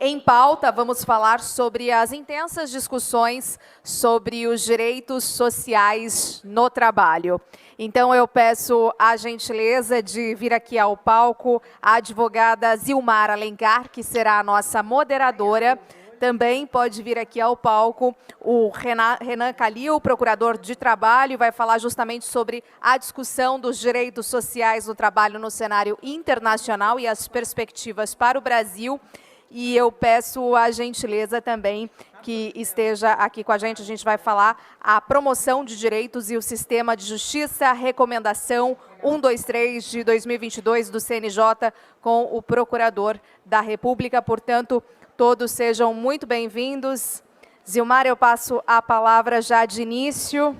Em pauta, vamos falar sobre as intensas discussões sobre os direitos sociais no trabalho. Então, eu peço a gentileza de vir aqui ao palco a advogada Zilmar Alencar, que será a nossa moderadora. Também pode vir aqui ao palco o Renan Calil, procurador de trabalho, e vai falar justamente sobre a discussão dos direitos sociais no trabalho no cenário internacional e as perspectivas para o Brasil. E eu peço a gentileza também que esteja aqui com a gente vai falar a promoção de direitos e o sistema de justiça, recomendação 123 de 2022 do CNJ com o Procurador da República. Portanto, todos sejam muito bem-vindos. Zilmar, eu passo a palavra já de início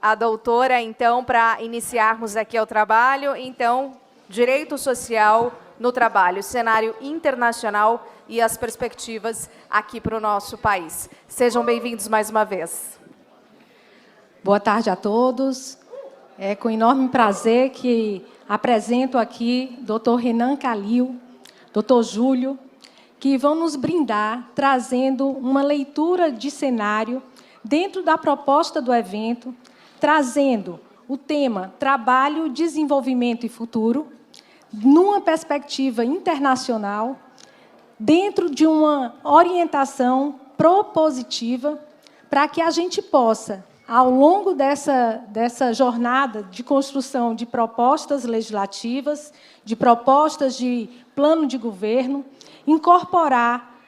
à doutora, então, para iniciarmos aqui o trabalho. Então, direito social no trabalho, cenário internacional e as perspectivas aqui para o nosso país. Sejam bem-vindos mais uma vez. Boa tarde a todos. É com enorme prazer que apresento aqui Dr. Renan Calil, Dr. Júlio, que vão nos brindar trazendo uma leitura de cenário dentro da proposta do evento, trazendo o tema Trabalho, Desenvolvimento e Futuro, numa perspectiva internacional, dentro de uma orientação propositiva, para que a gente possa, ao longo dessa jornada de construção de propostas legislativas, de propostas de plano de governo, incorporar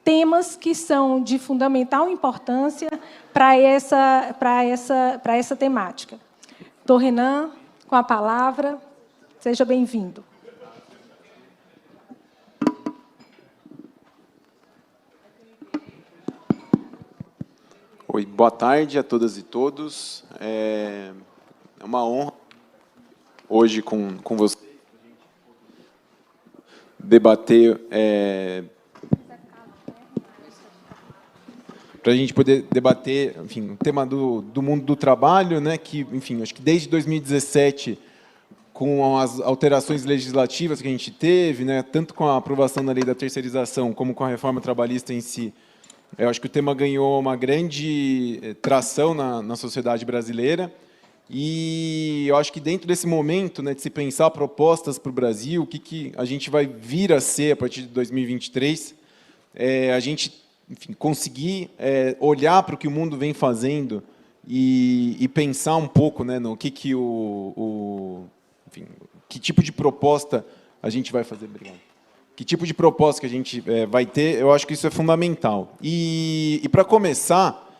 temas que são de fundamental importância para essa temática. Doutor Renan, com a palavra. Seja bem-vindo. Oi, boa tarde a todas e todos. É uma honra hoje com você debater, para a gente poder debater, enfim, o tema do mundo do trabalho, né? Que, enfim, acho que desde 2017 com as alterações legislativas que a gente teve, né, tanto com a aprovação da lei da terceirização como com a reforma trabalhista em si, eu acho que o tema ganhou uma grande tração na sociedade brasileira. E eu acho que dentro desse momento, né, de se pensar propostas para o Brasil, o que a gente vai vir a ser a partir de 2023, a gente, enfim, conseguir olhar para o que o mundo vem fazendo e pensar um pouco, né, no que enfim, que tipo de proposta a gente vai fazer. Obrigado. Que tipo de proposta que a gente vai ter, eu acho que isso é fundamental. E para começar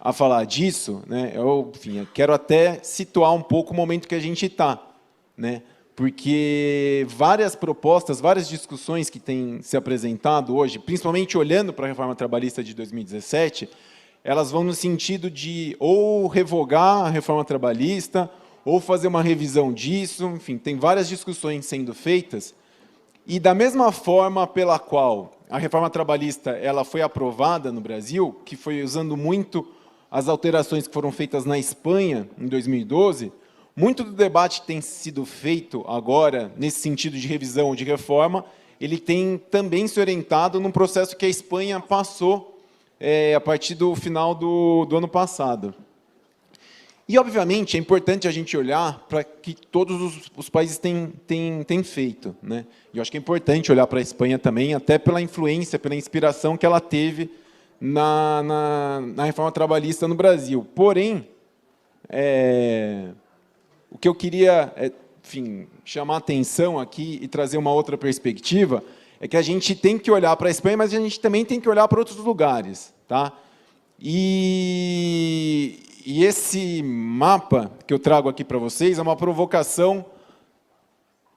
a falar disso, né, eu quero até situar um pouco o momento que a gente está, né, porque várias propostas, várias discussões que têm se apresentado hoje, principalmente olhando para a reforma trabalhista de 2017, elas vão no sentido de ou revogar a reforma trabalhista, ou fazer uma revisão disso, enfim, tem várias discussões sendo feitas, e da mesma forma pela qual a reforma trabalhista ela foi aprovada no Brasil, que foi usando muito as alterações que foram feitas na Espanha, em 2012, muito do debate que tem sido feito agora, nesse sentido de revisão ou de reforma, ele tem também se orientado num processo que a Espanha passou a partir do final do ano passado. E, obviamente, é importante a gente olhar para que todos os países têm feito, né? E eu acho que é importante olhar para a Espanha também, até pela influência, pela inspiração que ela teve na reforma trabalhista no Brasil. Porém, o que eu queria, enfim, chamar a atenção aqui e trazer uma outra perspectiva é que a gente tem que olhar para a Espanha, mas a gente também tem que olhar para outros lugares, tá? E esse mapa que eu trago aqui para vocês é uma provocação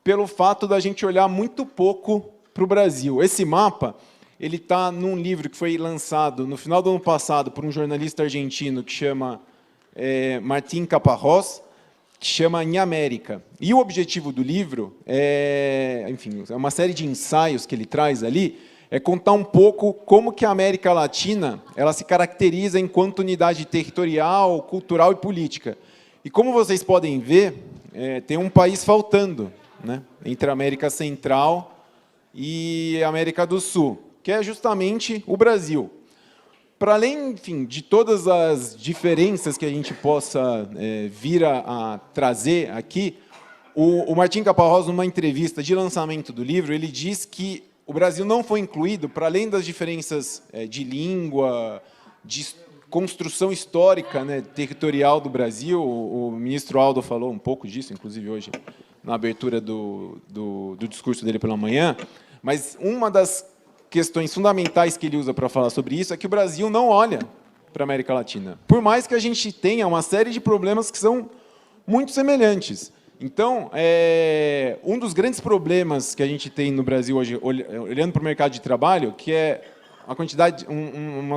pelo fato da gente olhar muito pouco para o Brasil. Esse mapa ele está num livro que foi lançado no final do ano passado por um jornalista argentino que chama Martín Caparrós, que chama Em América. E o objetivo do livro enfim, é uma série de ensaios que ele traz ali, é contar um pouco como que a América Latina ela se caracteriza enquanto unidade territorial, cultural e política. E como vocês podem ver, tem um país faltando, né, entre a América Central e América do Sul, que é justamente o Brasil. Para além, enfim, de todas as diferenças que a gente possa vir a trazer aqui, o Martim Caparrós, numa entrevista de lançamento do livro, ele diz que o Brasil não foi incluído, para além das diferenças de língua, de construção histórica, né, territorial do Brasil. O ministro Aldo falou um pouco disso, inclusive hoje, na abertura do discurso dele pela manhã, mas uma das questões fundamentais que ele usa para falar sobre isso é que o Brasil não olha para a América Latina, por mais que a gente tenha uma série de problemas que são muito semelhantes. Então, um dos grandes problemas que a gente tem no Brasil hoje, olhando para o mercado de trabalho, que é uma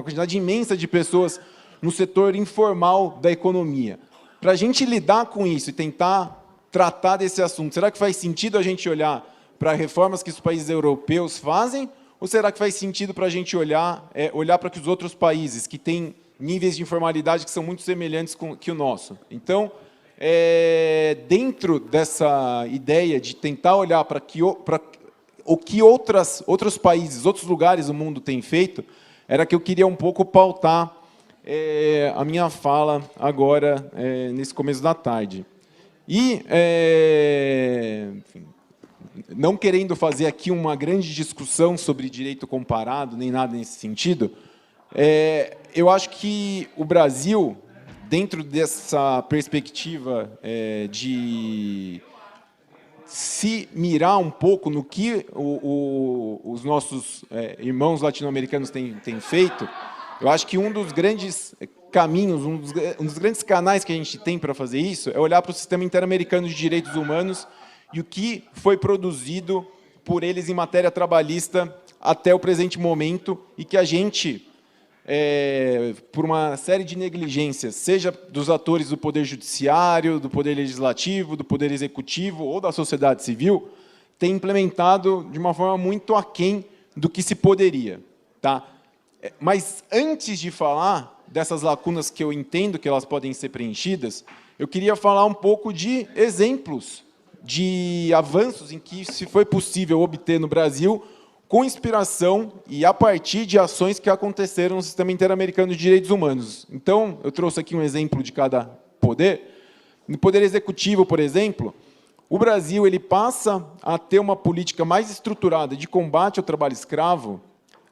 quantidade imensa de pessoas no setor informal da economia. Para a gente lidar com isso e tentar tratar desse assunto, será que faz sentido a gente olhar para reformas que os países europeus fazem, ou será que faz sentido para a gente olhar para que os outros países que têm níveis de informalidade que são muito semelhantes que o nosso? Então, dentro dessa ideia de tentar olhar para o que outros países, outros lugares do mundo têm feito, era que eu queria um pouco pautar a minha fala agora, nesse começo da tarde. E, enfim, não querendo fazer aqui uma grande discussão sobre direito comparado, nem nada nesse sentido, eu acho que o Brasil, dentro dessa perspectiva de se mirar um pouco no que os nossos irmãos latino-americanos têm feito, eu acho que um dos grandes caminhos, um dos grandes canais que a gente tem para fazer isso é olhar para o sistema interamericano de direitos humanos e o que foi produzido por eles em matéria trabalhista até o presente momento, e que a gente, por uma série de negligências, seja dos atores do Poder Judiciário, do Poder Legislativo, do Poder Executivo ou da sociedade civil, tem implementado de uma forma muito aquém do que se poderia. Tá? Mas, antes de falar dessas lacunas que eu entendo que elas podem ser preenchidas, eu queria falar um pouco de exemplos de avanços em que se foi possível obter no Brasil com inspiração e a partir de ações que aconteceram no Sistema Interamericano de Direitos Humanos. Então, eu trouxe aqui um exemplo de cada poder. No Poder Executivo, por exemplo, o Brasil ele passa a ter uma política mais estruturada de combate ao trabalho escravo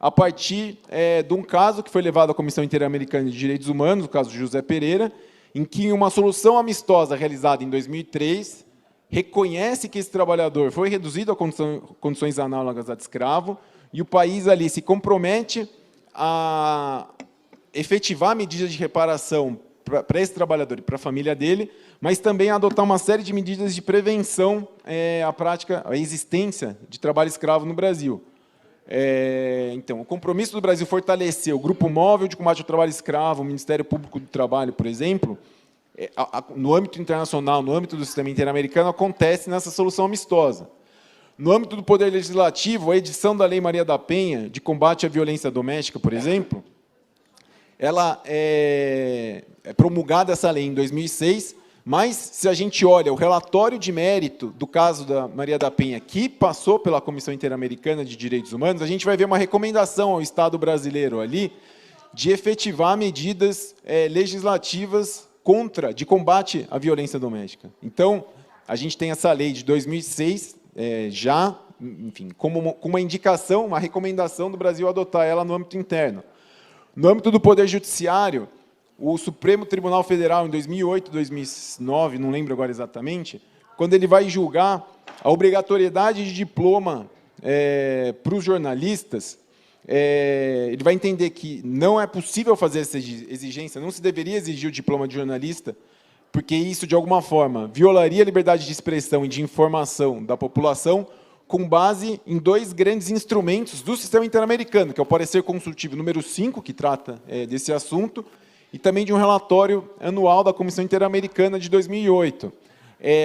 a partir de um caso que foi levado à Comissão Interamericana de Direitos Humanos, o caso de José Pereira, em que uma solução amistosa realizada em 2003 reconhece que esse trabalhador foi reduzido a condições análogas a de escravo, e o país ali se compromete a efetivar medidas de reparação para esse trabalhador e para a família dele, mas também a adotar uma série de medidas de prevenção à existência de trabalho escravo no Brasil. Então, o compromisso do Brasil fortalecer o Grupo Móvel de Combate ao Trabalho Escravo, o Ministério Público do Trabalho, por exemplo, no âmbito internacional, no âmbito do sistema interamericano, acontece nessa solução amistosa. No âmbito do Poder Legislativo, a edição da Lei Maria da Penha, de combate à violência doméstica, por exemplo, ela é promulgada essa lei em 2006, mas, se a gente olha o relatório de mérito do caso da Maria da Penha, que passou pela Comissão Interamericana de Direitos Humanos, a gente vai ver uma recomendação ao Estado brasileiro ali de efetivar medidas legislativas de combate à violência doméstica. Então, a gente tem essa lei de 2006, já, enfim, como uma indicação, uma recomendação do Brasil adotar ela no âmbito interno. No âmbito do Poder Judiciário, o Supremo Tribunal Federal, em 2008, 2009, não lembro agora exatamente, quando ele vai julgar a obrigatoriedade de diploma para os jornalistas, ele vai entender que não é possível fazer essa exigência, não se deveria exigir o diploma de jornalista, porque isso, de alguma forma, violaria a liberdade de expressão e de informação da população, com base em dois grandes instrumentos do sistema interamericano, que é o parecer consultivo número 5, que trata desse assunto, e também de um relatório anual da Comissão Interamericana de 2008.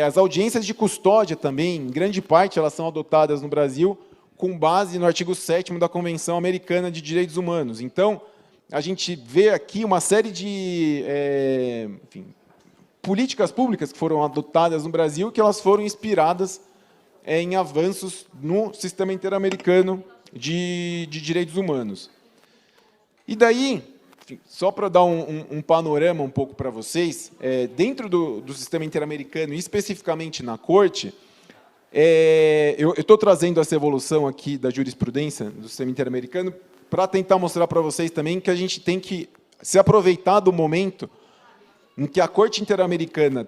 As audiências de custódia também, em grande parte, elas são adotadas no Brasil com base no artigo 7º da Convenção Americana de Direitos Humanos. Então, a gente vê aqui uma série de políticas públicas que foram adotadas no Brasil, que elas foram inspiradas em avanços no sistema interamericano de direitos humanos. E daí, enfim, só para dar um panorama um pouco para vocês, dentro do sistema interamericano, e especificamente na Corte, eu estou trazendo essa evolução aqui da jurisprudência do sistema interamericano para tentar mostrar para vocês também que a gente tem que se aproveitar do momento em que a Corte Interamericana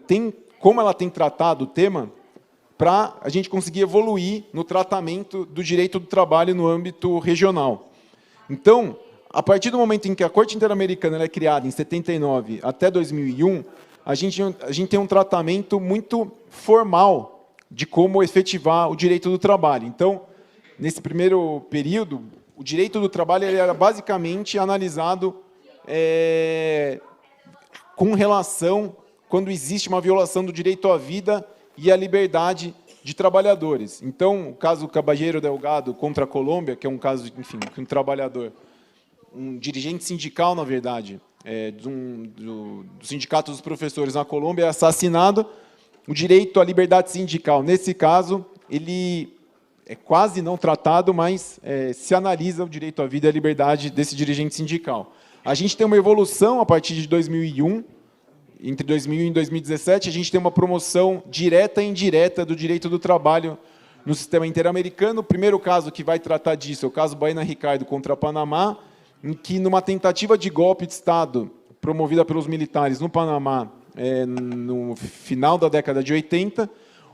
como ela tem tratado o tema, para a gente conseguir evoluir no tratamento do direito do trabalho no âmbito regional. Então, a partir do momento em que a Corte Interamericana ela é criada, em 79 até 2001, a gente tem um tratamento muito formal de como efetivar o direito do trabalho. Então, nesse primeiro período, o direito do trabalho ele era basicamente analisado com relação quando existe uma violação do direito à vida e à liberdade de trabalhadores. Então, o caso Caballero Delgado contra a Colômbia, que é um caso, enfim, que um trabalhador, um dirigente sindical, na verdade, do Sindicato dos Professores na Colômbia, é assassinado. O direito à liberdade sindical, nesse caso, ele é quase não tratado, mas se analisa o direito à vida e à liberdade desse dirigente sindical. A gente tem uma evolução a partir de 2001, entre 2000 e 2017, a gente tem uma promoção direta e indireta do direito do trabalho no sistema interamericano. O primeiro caso que vai tratar disso é o caso Baena Ricardo contra Panamá, em que, numa tentativa de golpe de Estado promovida pelos militares no Panamá, no final da década de 80,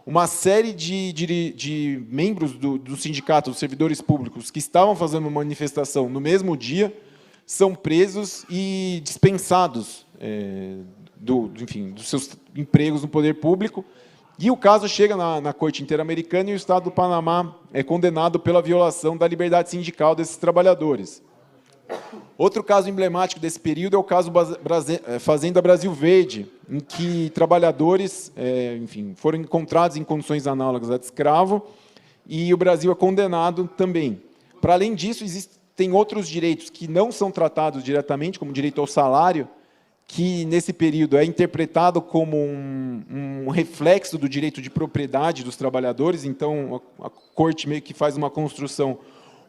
uma série de membros do sindicato dos servidores públicos que estavam fazendo uma manifestação no mesmo dia são presos e dispensados enfim, dos seus empregos no poder público, e o caso chega na Corte Interamericana e o Estado do Panamá é condenado pela violação da liberdade sindical desses trabalhadores. Outro caso emblemático desse período é o caso Fazenda Brasil Verde, em que trabalhadores enfim, foram encontrados em condições análogas a de escravo, e o Brasil é condenado também. Para além disso, existem outros direitos que não são tratados diretamente, como o direito ao salário, que, nesse período, é interpretado como um reflexo do direito de propriedade dos trabalhadores. Então, a Corte meio que faz uma construção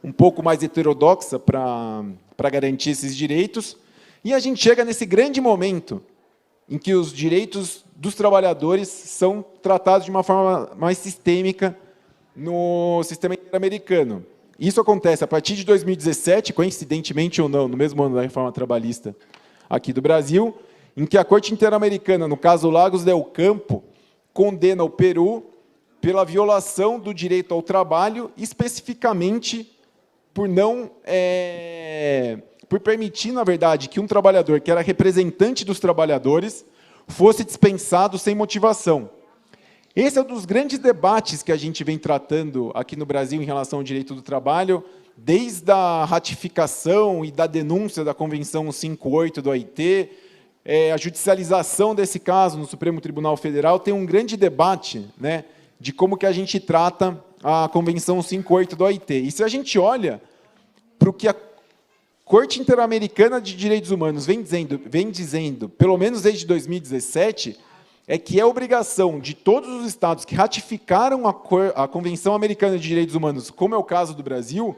um pouco mais heterodoxa para garantir esses direitos. E a gente chega nesse grande momento em que os direitos dos trabalhadores são tratados de uma forma mais sistêmica no sistema interamericano. Isso acontece a partir de 2017, coincidentemente ou não, no mesmo ano da reforma trabalhista aqui do Brasil, em que a Corte Interamericana, no caso Lagos del Campo, condena o Peru pela violação do direito ao trabalho, especificamente por permitir, na verdade, que um trabalhador que era representante dos trabalhadores fosse dispensado sem motivação. Esse é um dos grandes debates que a gente vem tratando aqui no Brasil em relação ao direito do trabalho, desde a ratificação e da denúncia da Convenção 58 do OIT, a judicialização desse caso no Supremo Tribunal Federal. Tem um grande debate, né, de como que a gente trata a Convenção 58 do OIT. E se a gente olha para o que a Corte Interamericana de Direitos Humanos vem dizendo, pelo menos desde 2017, é que é obrigação de todos os estados que ratificaram a Convenção Americana de Direitos Humanos, como é o caso do Brasil,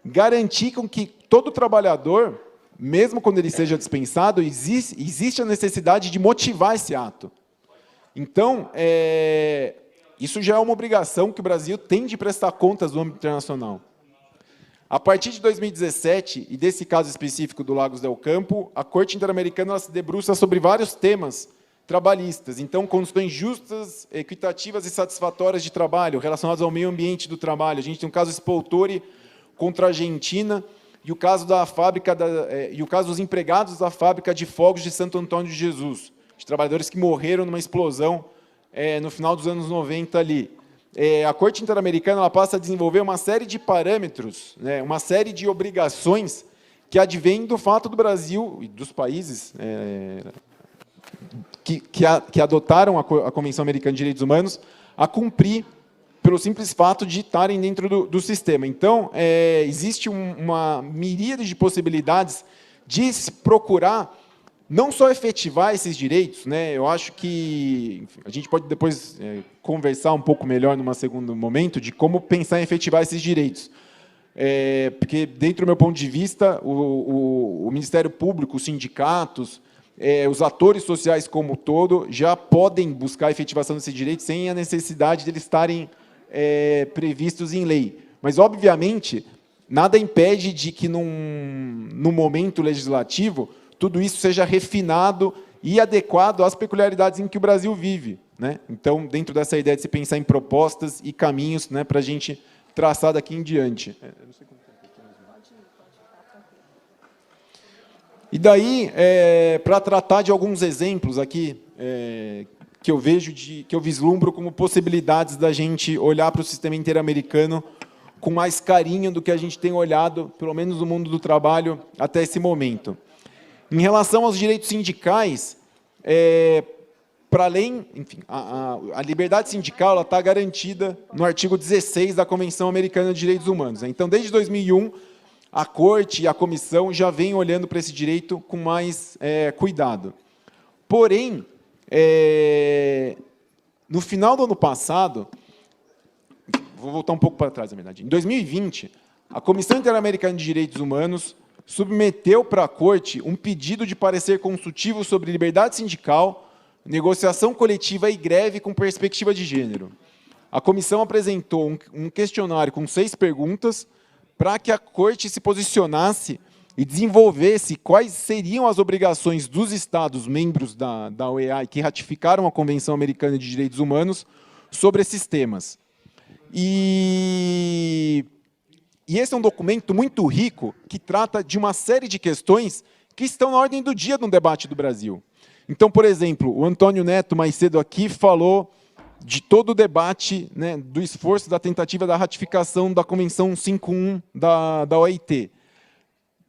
garantir com que todo trabalhador, mesmo quando ele seja dispensado, existe a necessidade de motivar esse ato. Então, isso já é uma obrigação que o Brasil tem de prestar contas no âmbito internacional. A partir de 2017, e desse caso específico do Lagos del Campo, a Corte Interamericana se debruça sobre vários temas trabalhistas. Então, condições justas, equitativas e satisfatórias de trabalho, relacionadas ao meio ambiente do trabalho. A gente tem um caso Spoltori contra a Argentina, e o caso dos empregados da fábrica de fogos de Santo Antônio de Jesus, de trabalhadores que morreram numa explosão no final dos anos 90 ali. A Corte Interamericana ela passa a desenvolver uma série de parâmetros, né, uma série de obrigações que advêm do fato do Brasil e dos países que adotaram a Convenção Americana de Direitos Humanos a cumprir pelo simples fato de estarem dentro do sistema. Então, existe uma miríade de possibilidades de se procurar não só efetivar esses direitos, né? Eu acho que enfim, a gente pode depois conversar um pouco melhor num segundo momento de como pensar em efetivar esses direitos. Porque, dentro do meu ponto de vista, o Ministério Público, os sindicatos, os atores sociais como um todo, já podem buscar a efetivação desses direitos sem a necessidade de eles estarem previstos em lei. Mas, obviamente, nada impede de que, num momento legislativo, tudo isso seja refinado e adequado às peculiaridades em que o Brasil vive, né? Então, dentro dessa ideia de se pensar em propostas e caminhos, né, para a gente traçar daqui em diante. E daí, para tratar de alguns exemplos aqui, que eu vejo, que eu vislumbro como possibilidades da gente olhar para o sistema interamericano com mais carinho do que a gente tem olhado, pelo menos no mundo do trabalho, até esse momento. Em relação aos direitos sindicais, para além, enfim, a liberdade sindical está garantida no artigo 16 da Convenção Americana de Direitos Humanos. Então, desde 2001, a Corte e a Comissão já vêm olhando para esse direito com mais cuidado. Porém, no final do ano passado, vou voltar um pouco para trás, na verdade, em 2020, a Comissão Interamericana de Direitos Humanos submeteu para a Corte um pedido de parecer consultivo sobre liberdade sindical, negociação coletiva e greve com perspectiva de gênero. A comissão apresentou um questionário com 6 perguntas para que a Corte se posicionasse e desenvolvesse quais seriam as obrigações dos Estados membros da OEA e que ratificaram a Convenção Americana de Direitos Humanos sobre esses temas. E esse é um documento muito rico que trata de uma série de questões que estão na ordem do dia no debate do Brasil. Então, por exemplo, o Antônio Neto, mais cedo aqui, falou de todo o debate, né, do esforço da tentativa da ratificação da Convenção 51 da OIT.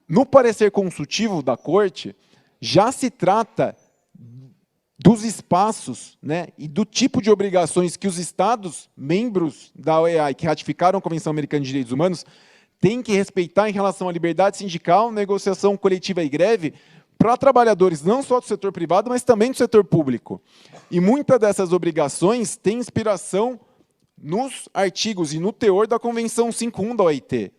No parecer consultivo da Corte, já se trata dos espaços, né, e do tipo de obrigações que os Estados membros da OEA que ratificaram a Convenção Americana de Direitos Humanos têm que respeitar em relação à liberdade sindical, negociação coletiva e greve para trabalhadores não só do setor privado, mas também do setor público. E muitas dessas obrigações têm inspiração nos artigos e no teor da Convenção 51 da OIT.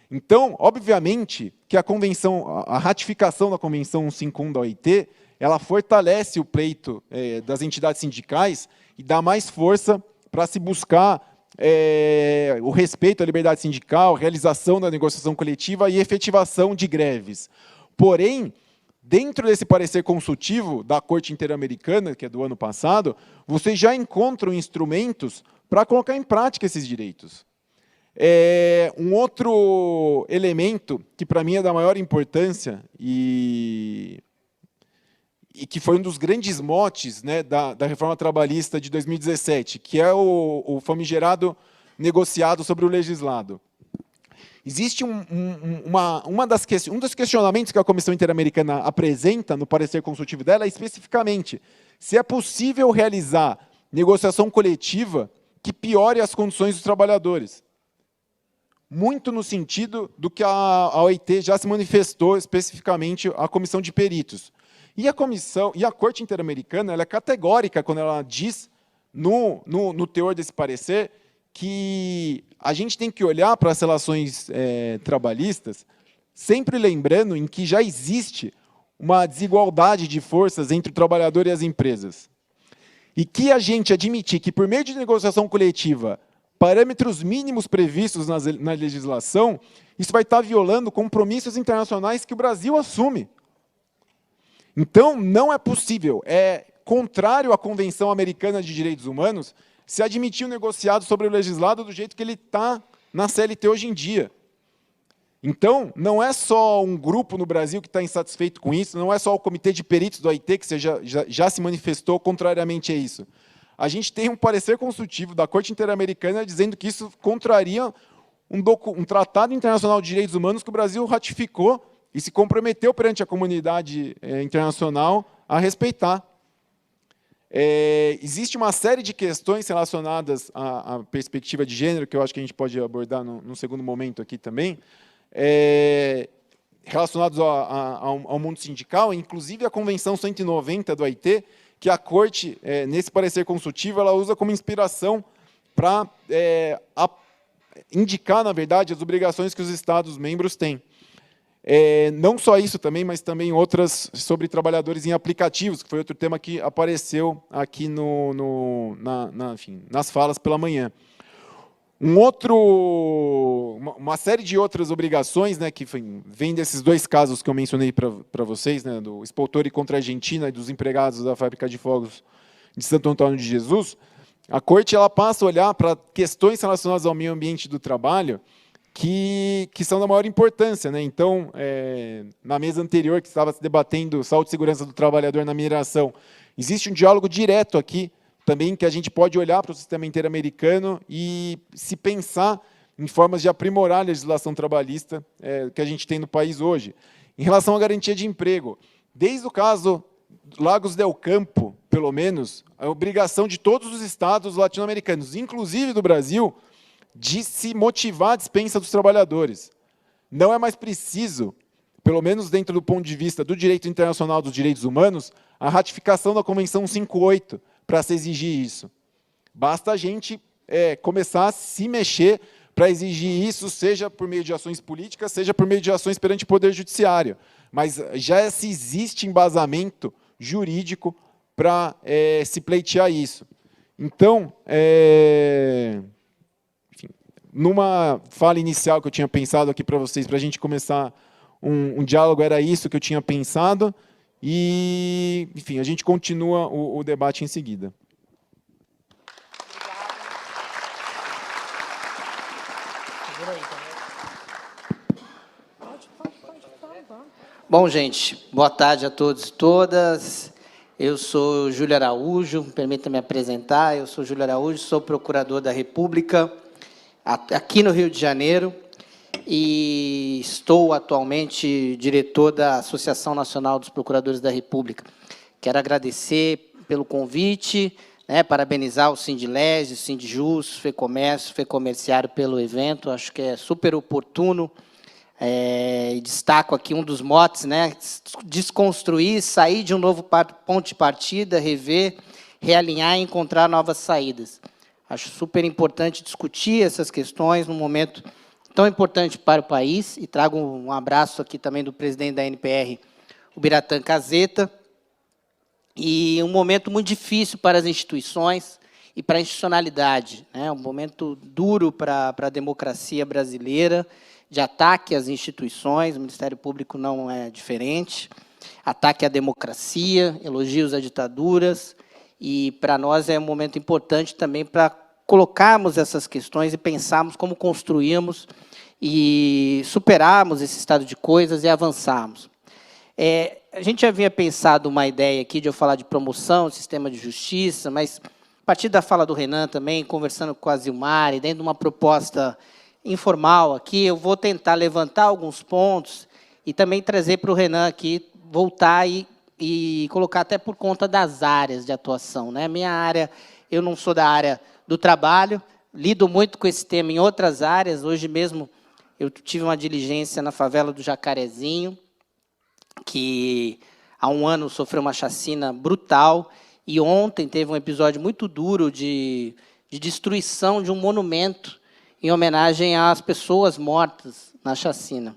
Então, obviamente, que a ratificação da Convenção 51 da OIT, ela fortalece o pleito das entidades sindicais e dá mais força para se buscar o respeito à liberdade sindical, realização da negociação coletiva e efetivação de greves. Porém, dentro desse parecer consultivo da Corte Interamericana, que é do ano passado, vocês já encontram instrumentos para colocar em prática esses direitos. Um outro elemento que, para mim, é da maior importância e que foi um dos grandes motes, né, da reforma trabalhista de 2017, que é o famigerado negociado sobre o legislado. Existe um dos questionamentos que a Comissão Interamericana apresenta no parecer consultivo dela, especificamente, se é possível realizar negociação coletiva que piore as condições dos trabalhadores. Muito no sentido do que a OIT já se manifestou, especificamente a Comissão de Peritos. E a Corte Interamericana ela é categórica quando ela diz, no teor desse parecer, que a gente tem que olhar para as relações trabalhistas, sempre lembrando em que já existe uma desigualdade de forças entre o trabalhador e as empresas. E que a gente admitir que, por meio de negociação coletiva, parâmetros mínimos previstos na legislação, isso vai estar violando compromissos internacionais que o Brasil assume. Então, não é possível, é contrário à Convenção Americana de Direitos Humanos, se admitir o negociado sobre o legislado do jeito que ele está na CLT hoje em dia. Então, não é só um grupo no Brasil que está insatisfeito com isso, não é só o Comitê de Peritos do OIT que já se manifestou contrariamente a isso. A gente tem um parecer consultivo da Corte Interamericana dizendo que isso contraria um tratado internacional de direitos humanos que o Brasil ratificou e se comprometeu perante a comunidade internacional a respeitar. Existe uma série de questões relacionadas à perspectiva de gênero, que eu acho que a gente pode abordar num segundo momento aqui também, relacionados ao mundo sindical, inclusive a Convenção 190 do OIT, que a Corte, nesse parecer consultivo, ela usa como inspiração para indicar, na verdade, as obrigações que os Estados-membros têm. Não só isso também, mas também outras sobre trabalhadores em aplicativos, que foi outro tema que apareceu aqui enfim, nas falas pela manhã. Uma série de outras obrigações, né, que vem desses dois casos que eu mencionei para vocês, né, do Spoltori contra a Argentina e dos empregados da fábrica de fogos de Santo Antônio de Jesus, a Corte ela passa a olhar para questões relacionadas ao meio ambiente do trabalho que são da maior importância, né? Então, na mesa anterior, que estava se debatendo saúde e segurança do trabalhador na mineração, existe um diálogo direto aqui, também, que a gente pode olhar para o sistema interamericano e se pensar em formas de aprimorar a legislação trabalhista que a gente tem no país hoje. Em relação à garantia de emprego, desde o caso Lagos del Campo, pelo menos, a obrigação de todos os estados latino-americanos, inclusive do Brasil, de se motivar a dispensa dos trabalhadores. Não é mais preciso, pelo menos dentro do ponto de vista do direito internacional dos direitos humanos, a ratificação da Convenção 58 para se exigir isso. Basta a gente começar a se mexer para exigir isso, seja por meio de ações políticas, seja por meio de ações perante o Poder Judiciário. Mas já se existe embasamento jurídico para se pleitear isso. Então, enfim, numa fala inicial que eu tinha pensado aqui para vocês, para a gente começar um diálogo, era isso que eu tinha pensado, e, enfim, a gente continua o debate em seguida. Bom, gente, boa tarde a todos e todas. Eu sou Júlio Araújo, permita-me apresentar. Eu sou Júlio Araújo, sou procurador da República aqui no Rio de Janeiro e estou atualmente diretor da Associação Nacional dos Procuradores da República. Quero agradecer pelo convite, parabenizar o Sindilege, o Sindjus, FEComércio, FEComerciário pelo evento. Acho que é super oportuno. E destaco aqui um dos motes, desconstruir, sair de um novo ponto de partida, rever, realinhar e encontrar novas saídas. Acho super importante discutir essas questões num momento tão importante para o país, e trago um abraço aqui também do presidente da NPR, o Biratã Caseta, e um momento muito difícil para as instituições e para a institucionalidade, um momento duro para a democracia brasileira, de ataque às instituições, o Ministério Público não é diferente, ataque à democracia, elogios a ditaduras, e para nós é um momento importante também para colocarmos essas questões e pensarmos como construímos e superarmos esse estado de coisas e avançarmos. A gente já havia pensado uma ideia aqui de eu falar de promoção, sistema de justiça, mas a partir da fala do Renan também, conversando com a Zilmar, e dentro de uma proposta informal aqui, eu vou tentar levantar alguns pontos e também trazer para o Renan aqui, voltar e colocar até por conta das áreas de atuação. Minha área, eu não sou da área do trabalho, lido muito com esse tema em outras áreas. Hoje mesmo eu tive uma diligência na favela do Jacarezinho, que há um ano sofreu uma chacina brutal, e ontem teve um episódio muito duro de destruição de um monumento em homenagem às pessoas mortas na chacina.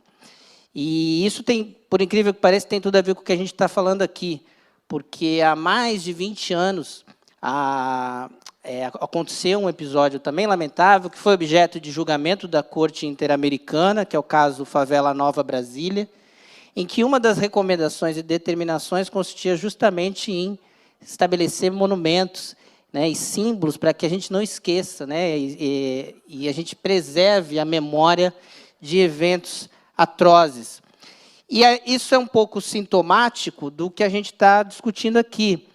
E isso tem, por incrível que pareça, tem tudo a ver com o que a gente está falando aqui, porque há mais de 20 anos aconteceu um episódio também lamentável, que foi objeto de julgamento da Corte Interamericana, que é o caso Favela Nova Brasília, em que uma das recomendações e determinações consistia justamente em estabelecer monumentos, e símbolos para que a gente não esqueça, e a gente preserve a memória de eventos atrozes. E isso é um pouco sintomático do que a gente está discutindo aqui,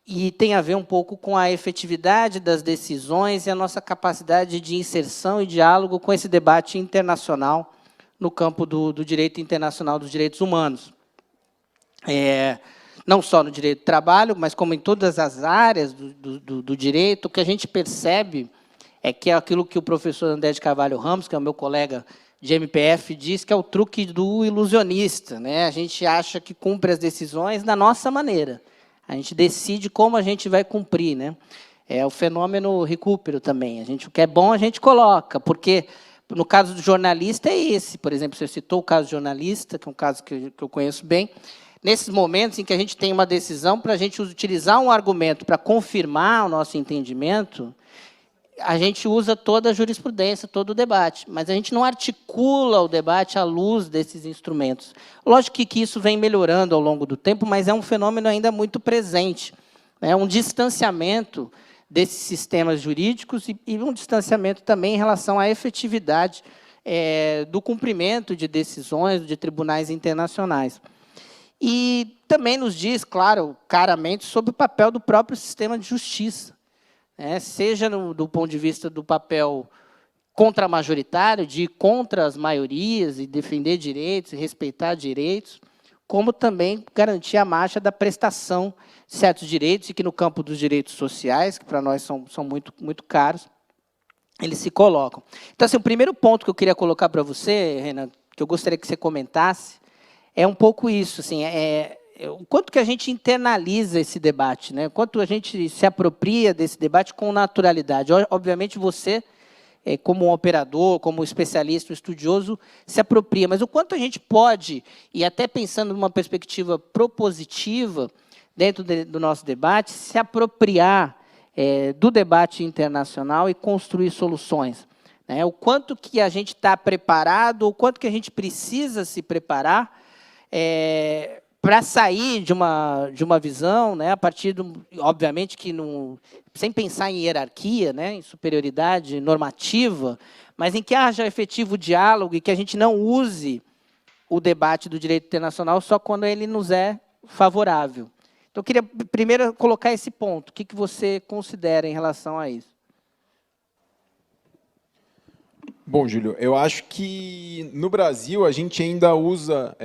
e tem a ver um pouco com a efetividade das decisões e a nossa capacidade de inserção e diálogo com esse debate internacional no campo do direito internacional dos direitos humanos. Não só no direito do trabalho, mas como em todas as áreas do direito, o que a gente percebe é que é aquilo que o professor André de Carvalho Ramos, que é o meu colega de MPF diz que é o truque do ilusionista, né? A gente acha que cumpre as decisões da nossa maneira. A gente decide como a gente vai cumprir, né? É o fenômeno recupero também. O que é bom a gente coloca, porque no caso do jornalista é esse. Por exemplo, você citou o caso do jornalista, que é um caso que eu conheço bem. Nesses momentos em que a gente tem uma decisão, para a gente utilizar um argumento para confirmar o nosso entendimento, a gente usa toda a jurisprudência, todo o debate, mas a gente não articula o debate à luz desses instrumentos. Lógico que isso vem melhorando ao longo do tempo, mas é um fenômeno ainda muito presente. É um distanciamento desses sistemas jurídicos e um distanciamento também em relação à efetividade do cumprimento de decisões de tribunais internacionais. E também nos diz, claro, claramente, sobre o papel do próprio sistema de justiça, seja do ponto de vista do papel contramajoritário, de ir contra as maiorias e defender direitos e respeitar direitos, como também garantir a marcha da prestação de certos direitos, e que no campo dos direitos sociais, que para nós são muito, muito caros, eles se colocam. Então, assim, o primeiro ponto que eu queria colocar para você, Renan, que eu gostaria que você comentasse, é um pouco isso, assim, o quanto que a gente internaliza esse debate, né? O quanto a gente se apropria desse debate com naturalidade. Obviamente, você, como um operador, como especialista, um estudioso, se apropria, mas o quanto a gente pode, e até pensando numa perspectiva propositiva, dentro do nosso debate, se apropriar do debate internacional e construir soluções. O quanto que a gente está preparado, o quanto que a gente precisa se preparar para sair de uma visão, a partir, obviamente, que sem pensar em hierarquia, em superioridade normativa, mas em que haja efetivo diálogo e que a gente não use o debate do direito internacional só quando ele nos é favorável. Então, eu queria primeiro colocar esse ponto. O que você considera em relação a isso? Bom, Júlio, eu acho que no Brasil a gente ainda usa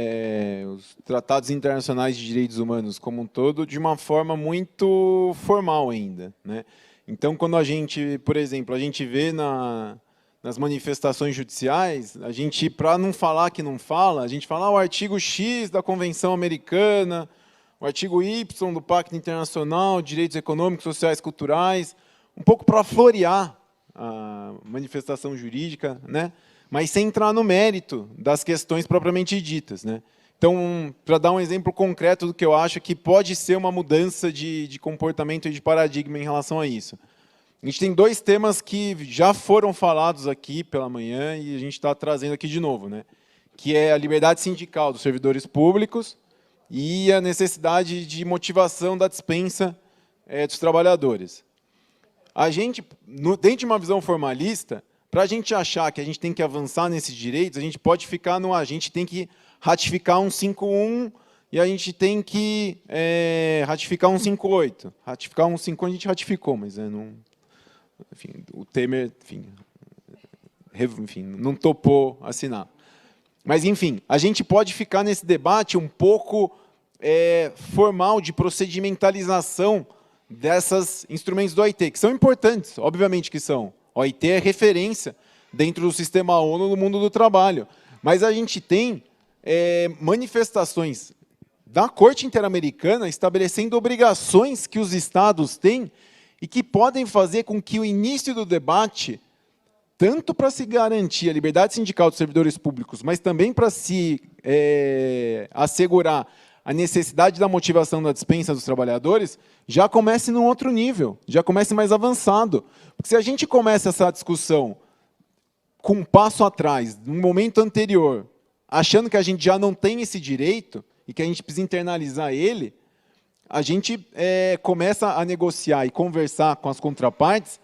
os tratados internacionais de direitos humanos como um todo de uma forma muito formal ainda, né? Então, quando a gente, por exemplo, a gente vê nas manifestações judiciais, a gente, para não falar que não fala, a gente fala o artigo X da Convenção Americana, o artigo Y do Pacto Internacional de Direitos Econômicos, Sociais e Culturais, um pouco para florear a manifestação jurídica, mas sem entrar no mérito das questões propriamente ditas, Então, para dar um exemplo concreto do que eu acho que pode ser uma mudança de comportamento e de paradigma em relação a isso. A gente tem dois temas que já foram falados aqui pela manhã e a gente está trazendo aqui de novo, que é a liberdade sindical dos servidores públicos e a necessidade de motivação da dispensa dos trabalhadores. A gente, dentro de uma visão formalista, para a gente achar que a gente tem que avançar nesses direitos, a gente pode ficar a gente tem que ratificar um 51 e a gente tem que ratificar um 58. Ratificar um 51 a gente ratificou, mas enfim, o Temer, não topou assinar. Mas, enfim, a gente pode ficar nesse debate um pouco formal de procedimentalização desses instrumentos do OIT, que são importantes, obviamente que são. O OIT é referência dentro do sistema ONU no mundo do trabalho. Mas a gente tem manifestações da Corte Interamericana estabelecendo obrigações que os Estados têm e que podem fazer com que o início do debate, tanto para se garantir a liberdade sindical dos servidores públicos, mas também para se assegurar a necessidade da motivação da dispensa dos trabalhadores, já comece num outro nível, já comece mais avançado. Porque se a gente começa essa discussão com um passo atrás, num momento anterior, achando que a gente já não tem esse direito e que a gente precisa internalizar ele, a gente começa a negociar e conversar com as contrapartes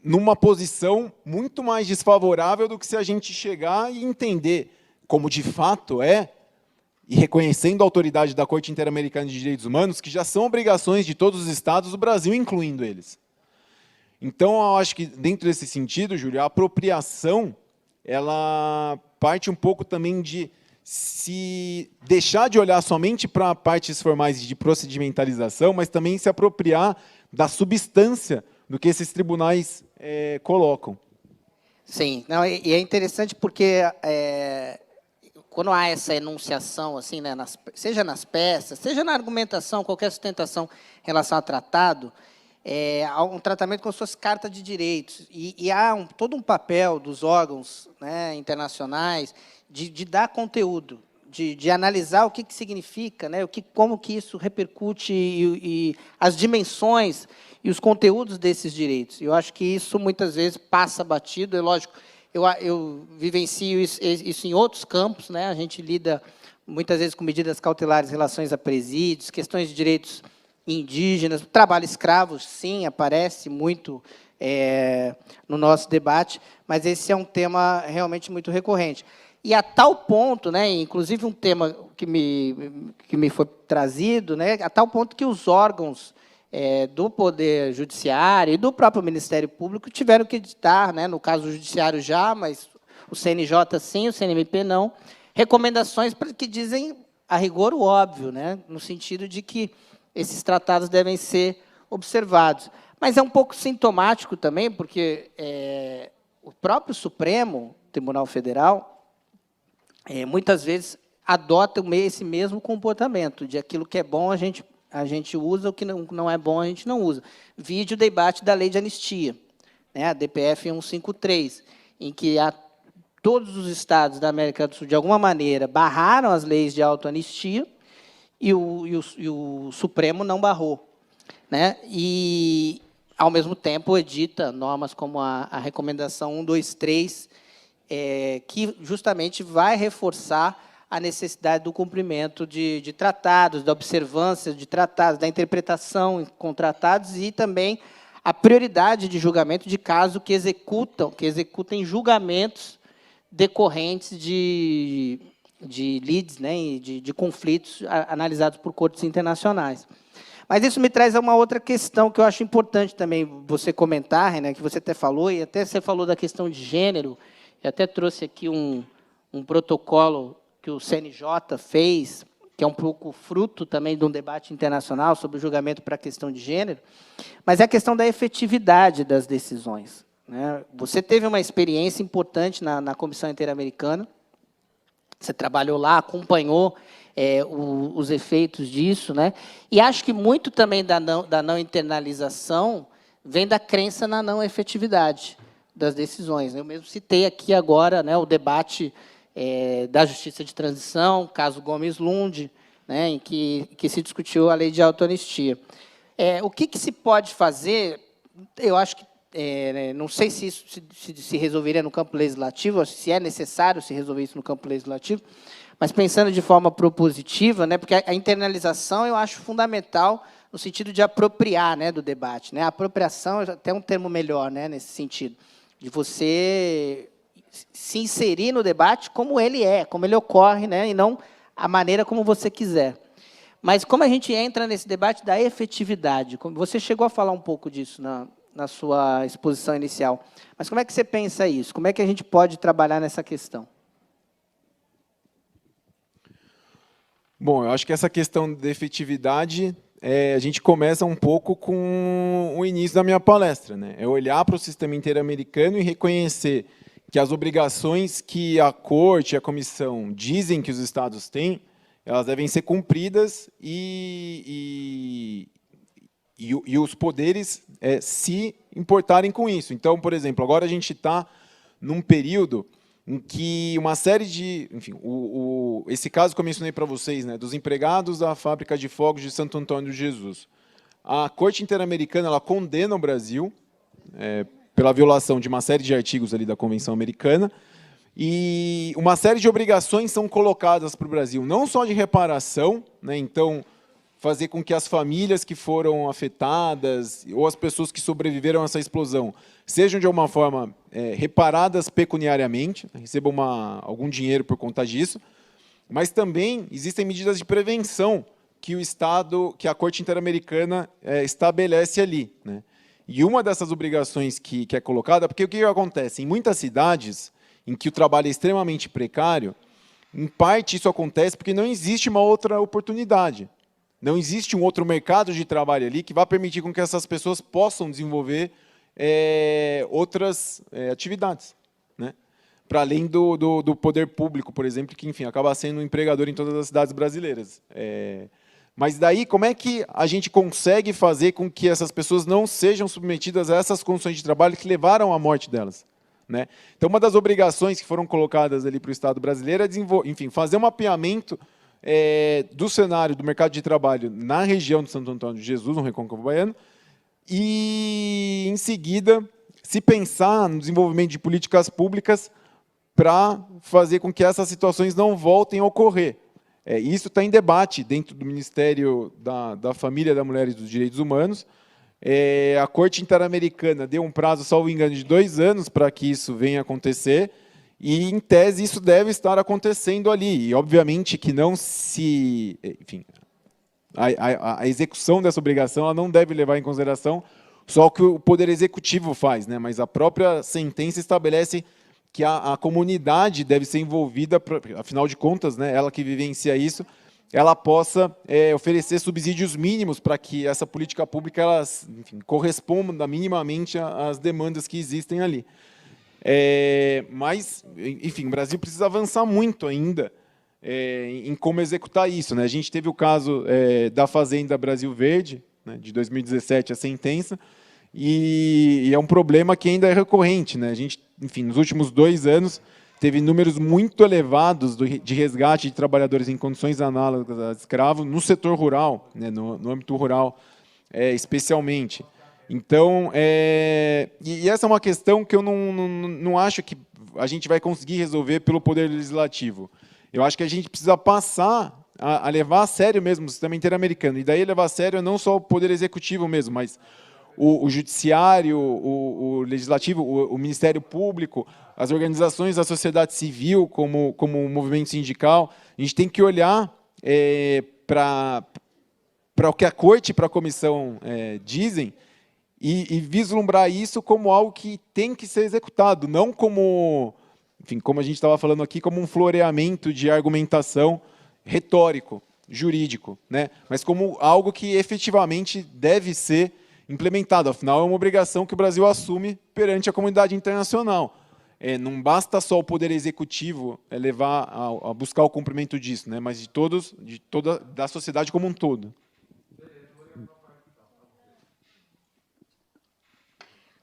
numa posição muito mais desfavorável do que se a gente chegar e entender como de fato e reconhecendo a autoridade da Corte Interamericana de Direitos Humanos, que já são obrigações de todos os estados do Brasil, incluindo eles. Então, eu acho que, dentro desse sentido, Júlio, a apropriação ela parte um pouco também de se deixar de olhar somente para partes formais de procedimentalização, mas também se apropriar da substância do que esses tribunais colocam. Sim, não, e é interessante porque quando há essa enunciação, assim, né, seja nas peças, seja na argumentação, qualquer sustentação em relação a tratado, há um tratamento como se fosse carta de direitos. E há todo um papel dos órgãos, né, internacionais de dar conteúdo, de analisar o que significa, né, como que isso repercute e as dimensões e os conteúdos desses direitos. Eu acho que isso, muitas vezes, passa batido. É lógico, eu vivencio isso em outros campos, né? A gente lida, muitas vezes, com medidas cautelares em relação a presídios, questões de direitos indígenas, trabalho escravo, sim, aparece muito no nosso debate, mas esse é um tema realmente muito recorrente. E a tal ponto, né, inclusive um tema que me foi trazido, né, a tal ponto que os órgãos do Poder Judiciário e do próprio Ministério Público tiveram que editar, né, no caso do Judiciário já, mas o CNJ sim, o CNMP não, recomendações que dizem, a rigor, o óbvio, né, no sentido de que esses tratados devem ser observados. Mas é um pouco sintomático também, porque o próprio Supremo Tribunal Federal muitas vezes adota esse mesmo comportamento, de aquilo que é bom a gente usa, o que não é bom a gente não usa. Vide o debate da lei de anistia, né, a DPF 153, em que todos os estados da América do Sul, de alguma maneira, barraram as leis de autoanistia e o Supremo não barrou, né? E, ao mesmo tempo, edita normas como a Recomendação 123, que justamente vai reforçar a necessidade do cumprimento de tratados, da observância de tratados, da interpretação com tratados e também a prioridade de julgamento de casos que executem julgamentos decorrentes de lides, né, de conflitos analisados por cortes internacionais. Mas isso me traz a uma outra questão que eu acho importante também você comentar, Renan, que você até falou, e até você falou da questão de gênero. Eu até trouxe aqui um protocolo que o CNJ fez, que é um pouco fruto também de um debate internacional sobre o julgamento para a questão de gênero, mas é a questão da efetividade das decisões, né? Você teve uma experiência importante na Comissão Interamericana, você trabalhou lá, acompanhou os efeitos disso, né? E acho que muito também da não internalização vem da crença na não efetividade das decisões. Eu mesmo citei aqui agora, né, o debate da Justiça de Transição, caso Gomes Lund, né, em que se discutiu a lei de autoanistia. O que se pode fazer? Eu acho que, não sei se isso se resolveria no campo legislativo, se é necessário se resolver isso no campo legislativo, mas pensando de forma propositiva, né, porque a internalização eu acho fundamental no sentido de apropriar, né, do debate, né? A apropriação é até um termo melhor, né, nesse sentido, de você se inserir no debate como ele ocorre, né, e não a maneira como você quiser. Mas como a gente entra nesse debate da efetividade? Você chegou a falar um pouco disso na sua exposição inicial, mas como é que você pensa isso? Como é que a gente pode trabalhar nessa questão? Bom, eu acho que essa questão de efetividade, a gente começa um pouco com o início da minha palestra, né? É olhar para o sistema interamericano e reconhecer que as obrigações que a Corte e a Comissão dizem que os Estados têm, elas devem ser cumpridas e os poderes se importarem com isso. Então, por exemplo, agora a gente está num período em que uma série de... Enfim, esse caso que eu mencionei para vocês, né, dos empregados da fábrica de fogos de Santo Antônio de Jesus. A Corte Interamericana ela condena o Brasil pela violação de uma série de artigos ali da Convenção Americana, e uma série de obrigações são colocadas para o Brasil, não só de reparação, né, então, fazer com que as famílias que foram afetadas ou as pessoas que sobreviveram a essa explosão sejam, de alguma forma, reparadas pecuniariamente, recebam algum dinheiro por conta disso, mas também existem medidas de prevenção que o Estado, que a Corte Interamericana estabelece ali, né? E uma dessas obrigações que é colocada, porque o que acontece? Em muitas cidades em que o trabalho é extremamente precário, em parte isso acontece porque não existe uma outra oportunidade. Não existe um outro mercado de trabalho ali que vá permitir com que essas pessoas possam desenvolver outras atividades. para além do poder público, por exemplo, que, enfim, acaba sendo um empregador em todas as cidades brasileiras. Mas daí, como é que a gente consegue fazer com que essas pessoas não sejam submetidas a essas condições de trabalho que levaram à morte delas? Né? Então, uma das obrigações que foram colocadas ali para o Estado brasileiro é enfim, fazer um mapeamento do cenário do mercado de trabalho na região de Santo Antônio de Jesus, no Recôncavo Baiano, e, em seguida, se pensar no desenvolvimento de políticas públicas para fazer com que essas situações não voltem a ocorrer. Isso está em debate dentro do Ministério da Família, da Mulher e dos Direitos Humanos. A Corte Interamericana deu um prazo, salvo engano, de 2 anos para que isso venha a acontecer, e, em tese, isso deve estar acontecendo ali. E, obviamente, que não se... Enfim, a execução dessa obrigação ela não deve levar em consideração só o que o Poder Executivo faz, né? Mas a própria sentença estabelece que a comunidade deve ser envolvida, afinal de contas, né, ela que vivencia isso, ela possa oferecer subsídios mínimos para que essa política pública ela, enfim, corresponda minimamente às demandas que existem ali. Mas, enfim, o Brasil precisa avançar muito ainda em como executar isso. Né? A gente teve o caso da Fazenda Brasil Verde, né, de 2017, a sentença, e é um problema que ainda é recorrente. Né? A gente, enfim, nos últimos 2 anos, teve números muito elevados de resgate de trabalhadores em condições análogas a escravos no setor rural, né, no âmbito rural, especialmente. Então, e essa é uma questão que eu não acho que a gente vai conseguir resolver pelo Poder Legislativo. Eu acho que a gente precisa passar a levar a sério mesmo o sistema interamericano. E daí levar a sério não só o Poder Executivo mesmo, mas o Judiciário, o Legislativo, o Ministério Público, as organizações da sociedade civil, como o movimento sindical. A gente tem que olhar para o que a Corte e para a Comissão dizem e vislumbrar isso como algo que tem que ser executado, não como, enfim, como a gente estava falando aqui, como um floreamento de argumentação retórico, jurídico, né? Mas como algo que efetivamente deve ser implementado. Afinal, é uma obrigação que o Brasil assume perante a comunidade internacional. Não basta só o Poder Executivo levar a buscar o cumprimento disso, né? Mas de toda da sociedade como um todo.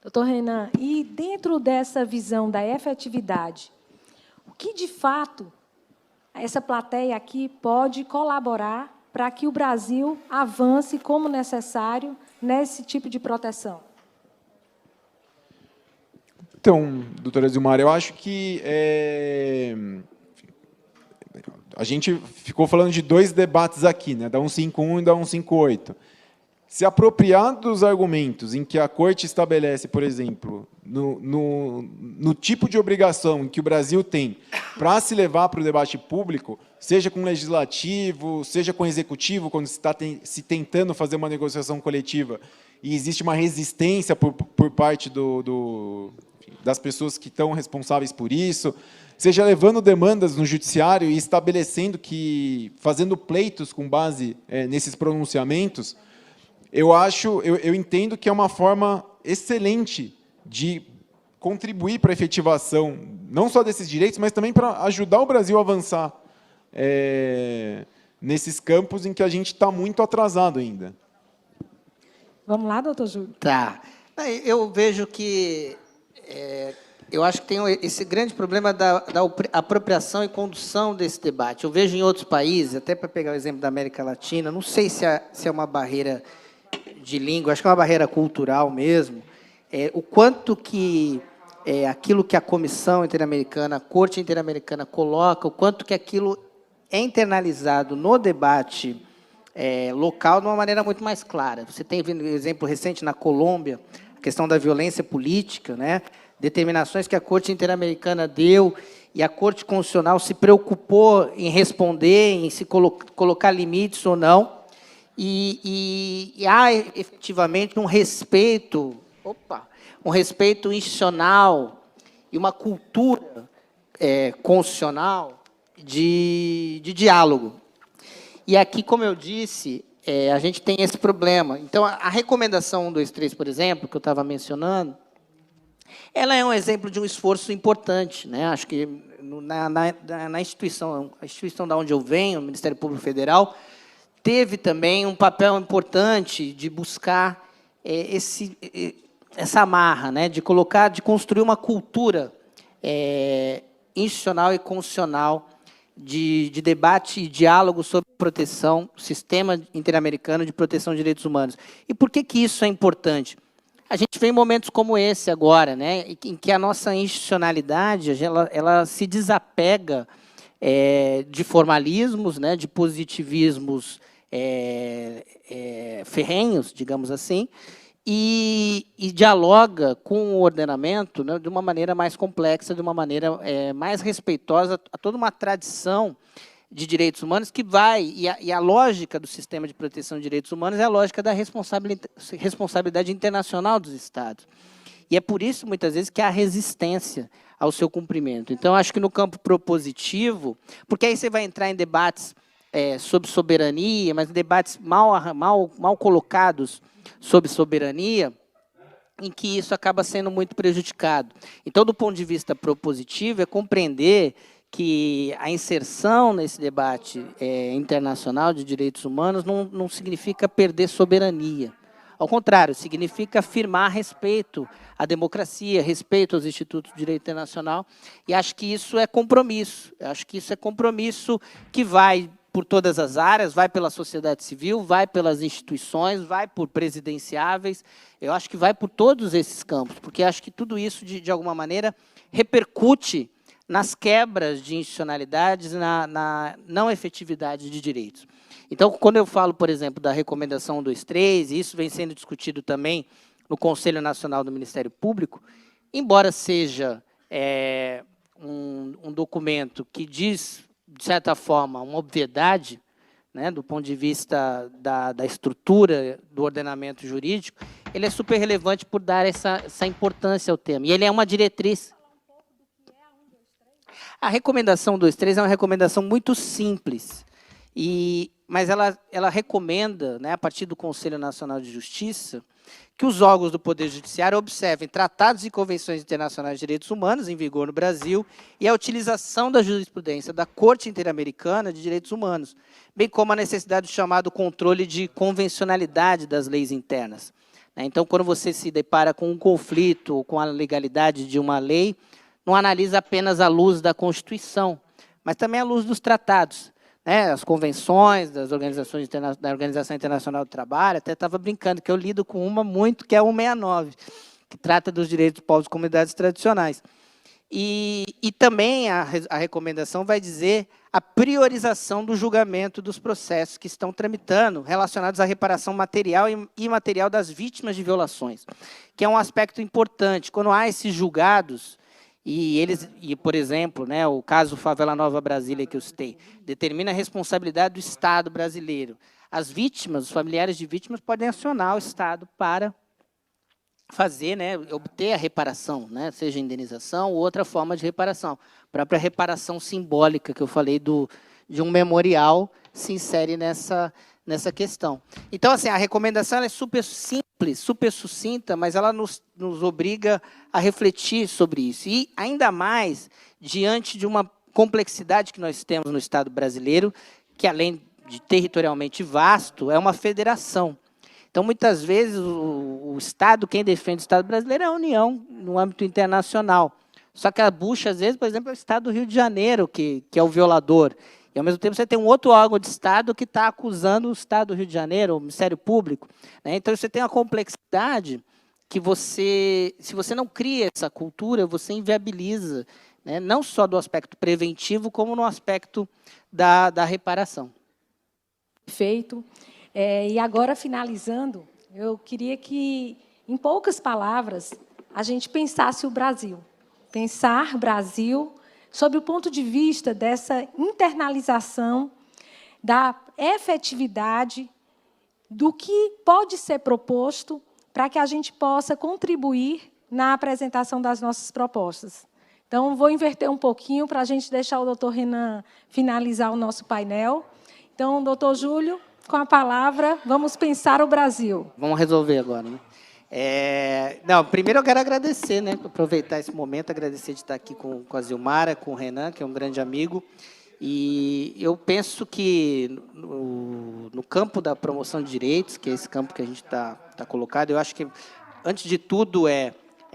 Doutor Renan, e dentro dessa visão da efetividade, o que, de fato, essa plateia aqui pode colaborar para que o Brasil avance como necessário nesse tipo de proteção? Então, doutora Zilmar, eu acho que a gente ficou falando de 2 debates aqui, né, da 151 e da 158. Se apropriar dos argumentos em que a Corte estabelece, por exemplo, no tipo de obrigação que o Brasil tem para se levar para o debate público, seja com o legislativo, seja com o executivo, quando se está se tentando fazer uma negociação coletiva e existe uma resistência por parte das pessoas que estão responsáveis por isso, seja levando demandas no judiciário e estabelecendo fazendo pleitos com base nesses pronunciamentos, eu entendo que é uma forma excelente de contribuir para a efetivação, não só desses direitos, mas também para ajudar o Brasil a avançar nesses campos em que a gente está muito atrasado ainda. Vamos lá, doutor Júlio? Tá. Eu vejo que... eu acho que tem esse grande problema da apropriação e condução desse debate. Eu vejo em outros países, até para pegar o exemplo da América Latina, não sei se é uma barreira de língua, acho que é uma barreira cultural mesmo, o quanto que aquilo que a Comissão Interamericana, a Corte Interamericana coloca, o quanto que aquilo é internalizado no debate local de uma maneira muito mais clara. Você tem um exemplo recente na Colômbia, a questão da violência política, né? Determinações que a Corte Interamericana deu e a Corte Constitucional se preocupou em responder, em se colocar limites ou não, e há efetivamente um respeito institucional e uma cultura constitucional de diálogo. E aqui, como eu disse, a gente tem esse problema. Então, a recomendação 1, 2, 3, por exemplo, que eu estava mencionando, Ela é um exemplo de um esforço importante, né? Acho que na instituição, a instituição da onde eu venho, o Ministério Público Federal, teve também um papel importante de buscar essa amarra, né? De construir uma cultura institucional e constitucional de debate e diálogo sobre proteção, sistema interamericano de proteção de direitos humanos. E por que isso é importante? A gente vê momentos como esse agora, né, em que a nossa institucionalidade ela se desapega de formalismos, né, de positivismos ferrenhos, digamos assim, e dialoga com o ordenamento, né, de uma maneira mais complexa, de uma maneira mais respeitosa a toda uma tradição de direitos humanos que vai, e a lógica do sistema de proteção de direitos humanos é a lógica da responsabilidade internacional dos Estados. E é por isso, muitas vezes, que há resistência ao seu cumprimento. Então, acho que no campo propositivo, porque aí você vai entrar em debates sobre soberania, mas debates mal colocados sobre soberania, em que isso acaba sendo muito prejudicado. Então, do ponto de vista propositivo, é compreender que a inserção nesse debate internacional de direitos humanos não significa perder soberania. Ao contrário, significa afirmar respeito à democracia, respeito aos institutos de direito internacional, e acho que isso é compromisso. Eu acho que isso é compromisso que vai por todas as áreas, vai pela sociedade civil, vai pelas instituições, vai por presidenciáveis, eu acho que vai por todos esses campos, porque acho que tudo isso, de alguma maneira, repercute nas quebras de institucionalidades, na não efetividade de direitos. Então, quando eu falo, por exemplo, da recomendação 123, e isso vem sendo discutido também no Conselho Nacional do Ministério Público, embora seja um documento que diz, de certa forma, uma obviedade, né, do ponto de vista da estrutura do ordenamento jurídico, ele é super relevante por dar essa importância ao tema. E ele é uma diretriz. A recomendação 123 é uma recomendação muito simples, mas ela recomenda, né, a partir do Conselho Nacional de Justiça, que os órgãos do Poder Judiciário observem tratados e convenções internacionais de direitos humanos em vigor no Brasil e a utilização da jurisprudência da Corte Interamericana de Direitos Humanos, bem como a necessidade do chamado controle de convencionalidade das leis internas. Então, quando você se depara com um conflito ou com a legalidade de uma lei, não analisa apenas à luz da Constituição, mas também à luz dos tratados, né, as convenções da Organização Internacional do Trabalho. Até estava brincando que eu lido com uma muito, que é a 169, que trata dos direitos dos povos e comunidades tradicionais. E também a recomendação vai dizer a priorização do julgamento dos processos que estão tramitando relacionados à reparação material e imaterial das vítimas de violações, que é um aspecto importante. Quando há esses julgados, por exemplo, né, o caso Favela Nova Brasília que eu citei, determina a responsabilidade do Estado brasileiro. As vítimas, os familiares de vítimas podem acionar o Estado para fazer, né, obter a reparação, né, seja indenização ou outra forma de reparação. A própria reparação simbólica que eu falei de um memorial se insere nessa questão. Então, assim, a recomendação é super simples, super sucinta, mas ela nos obriga a refletir sobre isso. E, ainda mais, diante de uma complexidade que nós temos no Estado brasileiro, que, além de territorialmente vasto, é uma federação. Então, muitas vezes, o Estado, quem defende o Estado brasileiro é a União, no âmbito internacional. Só que a bucha, às vezes, por exemplo, é o Estado do Rio de Janeiro, que é o violador. E, ao mesmo tempo, você tem um outro órgão de Estado que está acusando o Estado do Rio de Janeiro, o Ministério Público, né? Então, você tem uma complexidade que se você não cria essa cultura, você inviabiliza, né? Não só do aspecto preventivo, como no aspecto da reparação. Perfeito. E agora, finalizando, eu queria que, em poucas palavras, a gente pensasse o Brasil. Pensar Brasil sob o ponto de vista dessa internalização, da efetividade, do que pode ser proposto para que a gente possa contribuir na apresentação das nossas propostas. Então, vou inverter um pouquinho para a gente deixar o doutor Renan finalizar o nosso painel. Então, doutor Júlio, com a palavra, vamos pensar o Brasil. Vamos resolver agora, né? Não, primeiro eu quero agradecer, né, aproveitar esse momento, agradecer de estar aqui com a Zilmara, com o Renan, que é um grande amigo. E eu penso que no campo da promoção de direitos, que é esse campo que a gente está colocado, eu acho que, antes de tudo, é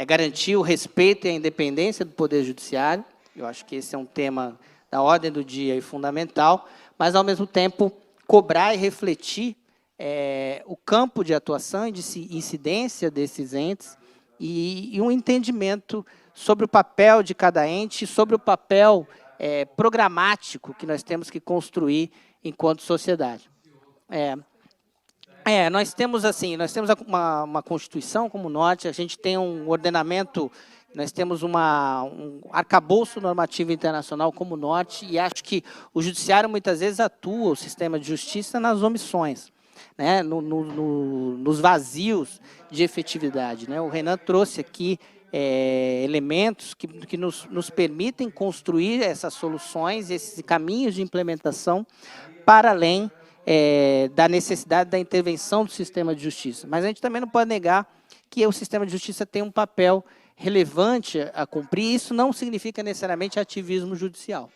garantir o respeito e a independência do Poder Judiciário. Eu acho que esse é um tema da ordem do dia e fundamental, mas, ao mesmo tempo, cobrar e refletir o campo de atuação e de incidência desses entes e um entendimento sobre o papel de cada ente, sobre o papel programático que nós temos que construir enquanto sociedade. Nós temos uma Constituição como norte, a gente tem um ordenamento, nós temos um arcabouço normativo internacional como norte, e acho que o judiciário muitas vezes atua, o sistema de justiça, nas omissões, né, nos vazios de efetividade, né? O Renan trouxe aqui elementos que nos permitem construir essas soluções, esses caminhos de implementação, para além da necessidade da intervenção do sistema de justiça. Mas a gente também não pode negar que o sistema de justiça tem um papel relevante a cumprir, e isso não significa necessariamente ativismo judicial.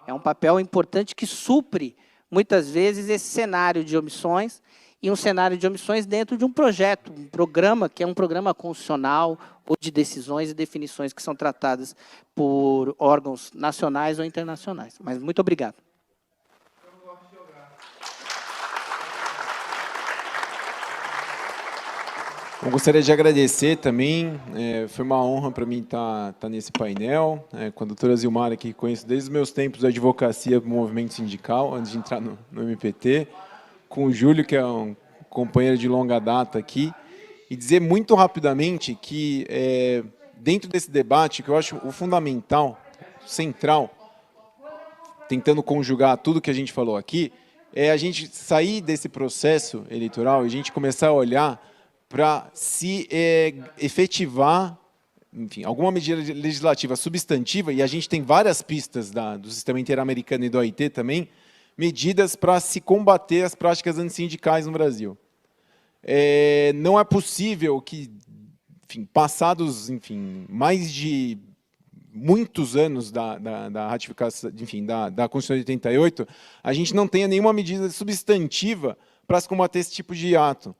É um papel importante que supre, muitas vezes, esse cenário de omissões, e um cenário de omissões dentro de um projeto, um programa que é um programa constitucional ou de decisões e definições que são tratadas por órgãos nacionais ou internacionais. Mas muito obrigado. Eu gostaria de agradecer também, foi uma honra para mim estar nesse painel, com a doutora Zilmara, que conheço desde os meus tempos de advocacia do movimento sindical, antes de entrar no MPT, com o Júlio, que é um companheiro de longa data aqui, e dizer muito rapidamente que, dentro desse debate, que eu acho o fundamental, central, tentando conjugar tudo que a gente falou aqui, é a gente sair desse processo eleitoral e a gente começar a olhar para se efetivar, enfim, alguma medida legislativa substantiva, e a gente tem várias pistas do sistema interamericano e do OIT também, medidas para se combater as práticas antissindicais no Brasil. Não é possível que, enfim, passados, enfim, mais de muitos anos da ratificação, enfim, da Constituição de 88, a gente não tenha nenhuma medida substantiva para se combater esse tipo de ato.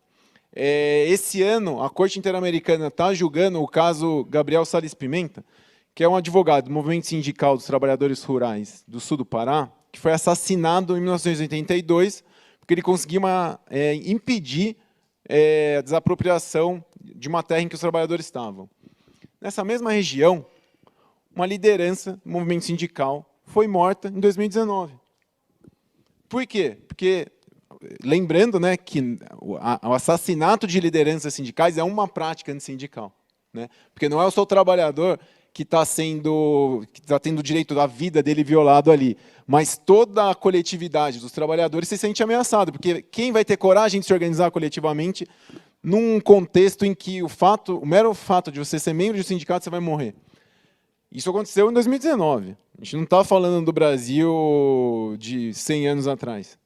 Esse ano, a Corte Interamericana está julgando o caso Gabriel Salles Pimenta, que é um advogado do Movimento Sindical dos Trabalhadores Rurais do Sul do Pará, que foi assassinado em 1982, porque ele conseguiu impedir a desapropriação de uma terra em que os trabalhadores estavam. Nessa mesma região, uma liderança do movimento sindical foi morta em 2019. Por quê? Porque, lembrando, né, que o assassinato de lideranças sindicais é uma prática antissindical, né? Porque não é o seu trabalhador que está tendo o direito da vida dele violado ali, mas toda a coletividade dos trabalhadores se sente ameaçada, porque quem vai ter coragem de se organizar coletivamente num contexto em que o mero fato de você ser membro de um sindicato, você vai morrer? Isso aconteceu em 2019. A gente não está falando do Brasil de 100 anos atrás.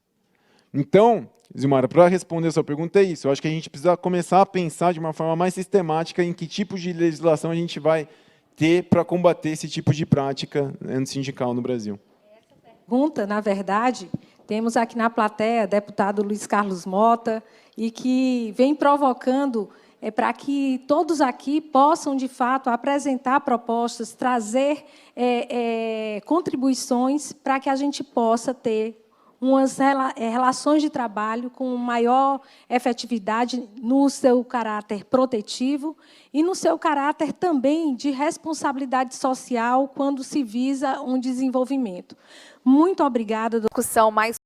Então, Zilmara, para responder a sua pergunta é isso. Eu acho que a gente precisa começar a pensar de uma forma mais sistemática em que tipo de legislação a gente vai ter para combater esse tipo de prática antissindical no Brasil. Essa pergunta, na verdade, temos aqui na plateia o deputado Luiz Carlos Mota, e que vem provocando para que todos aqui possam, de fato, apresentar propostas, trazer contribuições para que a gente possa ter umas relações de trabalho com maior efetividade no seu caráter protetivo e no seu caráter também de responsabilidade social quando se visa um desenvolvimento. Muito obrigada. Discussão mais